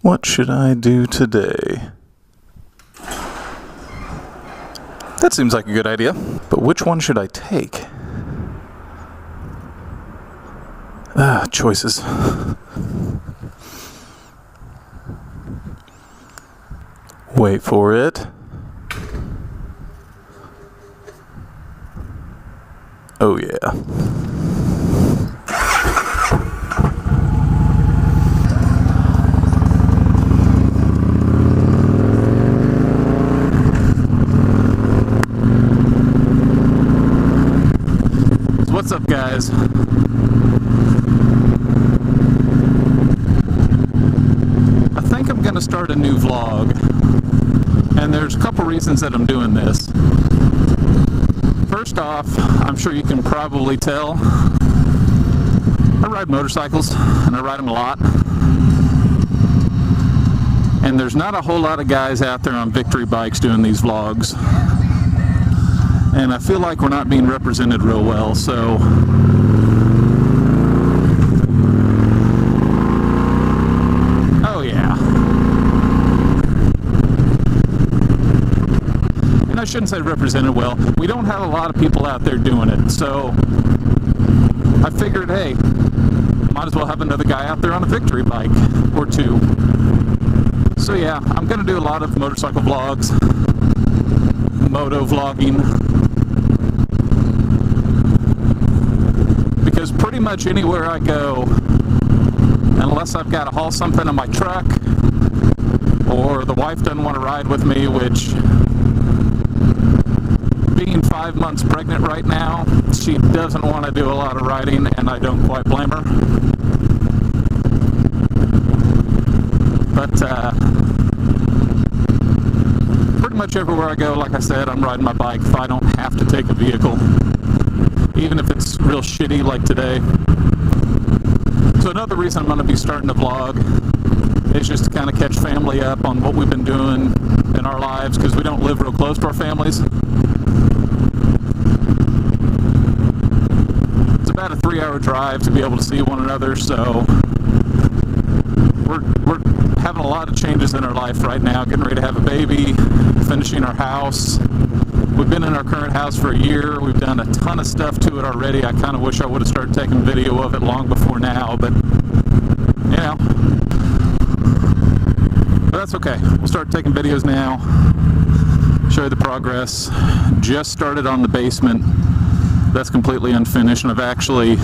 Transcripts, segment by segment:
What should I do today? That seems like a good idea, but which one should I take? Choices. Wait for it. Oh yeah. So what's up, guys? I think I'm gonna start a new vlog, and there's a couple reasons that I'm doing this. First off, I'm sure you can probably tell, I ride motorcycles, and I ride them a lot. And there's not a whole lot of guys out there on victory bikes doing these vlogs. And I feel like we're not being represented real well, so oh yeah. And I shouldn't say represented well. We don't have a lot of people out there doing it, so I figured, hey, might as well have another guy out there on a victory bike or two. So yeah, I'm gonna do a lot of motorcycle vlogs, MotoVlogging, because pretty much anywhere I go, unless I've got to haul something in my truck, or the wife doesn't want to ride with me, which, being 5 months pregnant right now, she doesn't want to do a lot of riding, and I don't quite blame her. But pretty much everywhere I go, like I said, I'm riding my bike if I don't have to take a vehicle, even if it's real shitty like today. So another reason I'm going to be starting a vlog is just to kind of catch family up on what we've been doing in our lives, because we don't live real close to our families. It's about a 3-hour drive to be able to see one another, so we're having a lot of changes in our life right now, getting ready to have a baby, finishing our house. We've been in our current house for a year. We've done a ton of stuff to it already. I kind of wish I would have started taking video of it long before now, but you know, but that's okay. We'll start taking videos now, show you the progress. Just started on the basement. That's completely unfinished, and I've actually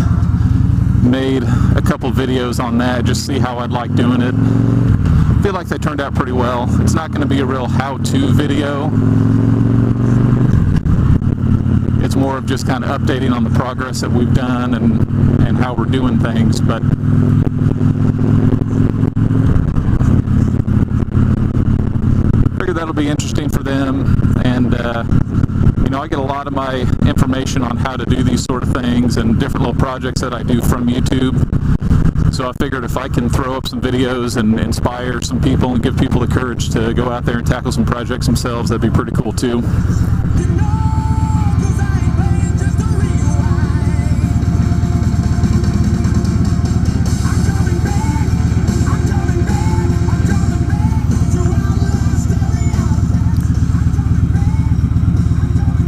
made a couple videos on that, just see how I'd like doing it. I feel like they turned out pretty well. It's not going to be a real how-to video. It's more of just kind of updating on the progress that we've done and how we're doing things, but I figure that'll be interesting for them. And you know, I get a lot of my information on how to do these sort of things and different little projects that I do from YouTube. So I figured if I can throw up some videos and inspire some people and give people the courage to go out there and tackle some projects themselves, that'd be pretty cool too.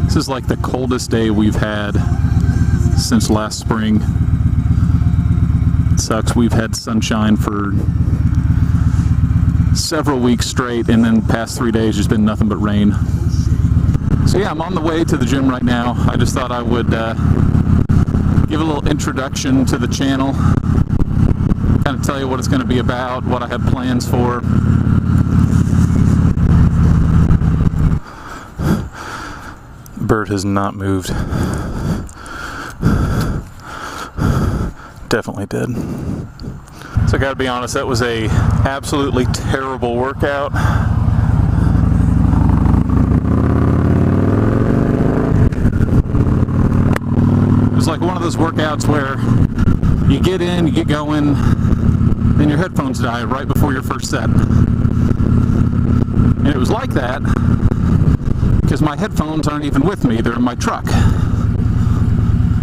This is like the coldest day we've had since last spring. It sucks. We've had sunshine for several weeks straight, and then the past 3 days there's been nothing but rain. So yeah, I'm on the way to the gym right now. I just thought I would give a little introduction to the channel, kind of tell you what it's going to be about, what I have plans for. Bird has not moved. Definitely did. So I gotta be honest, that was a absolutely terrible workout. It was like one of those workouts where you get in, you get going, then your headphones die right before your first set. And it was like that because my headphones aren't even with me, they're in my truck.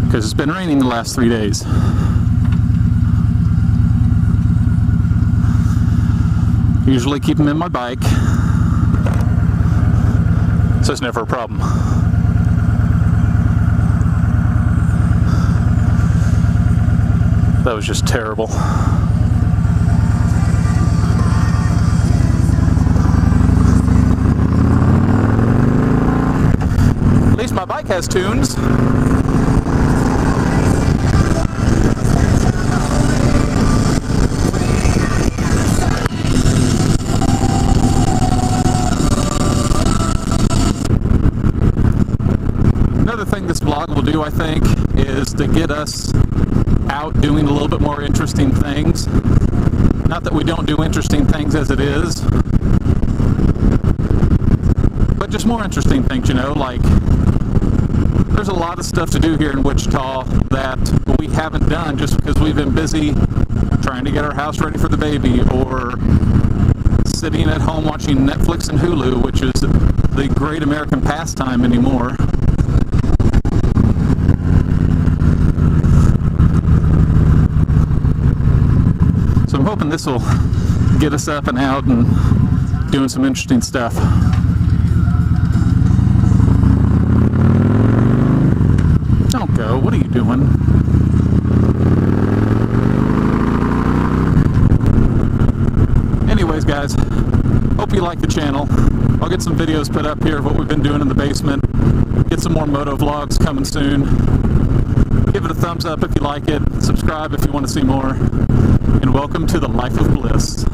Because it's been raining the last 3 days. Usually keep them in my bike, so it's never a problem. That was just terrible. At least my bike has tunes. Another thing this vlog will do, I think, is to get us out doing a little bit more interesting things. Not that we don't do interesting things as it is, but just more interesting things, you know, like there's a lot of stuff to do here in Wichita that we haven't done just because we've been busy trying to get our house ready for the baby, or sitting at home watching Netflix and Hulu, which is the great American pastime anymore. So I'm hoping this will get us up and out and doing some interesting stuff. Don't go. What are you doing? Anyways, guys, hope you like the channel. I'll get some videos put up here of what we've been doing in the basement. Get some more MotoVlogs coming soon. Give it a thumbs up if you like it. Subscribe if you want to see more. And welcome to the Life of Bliss.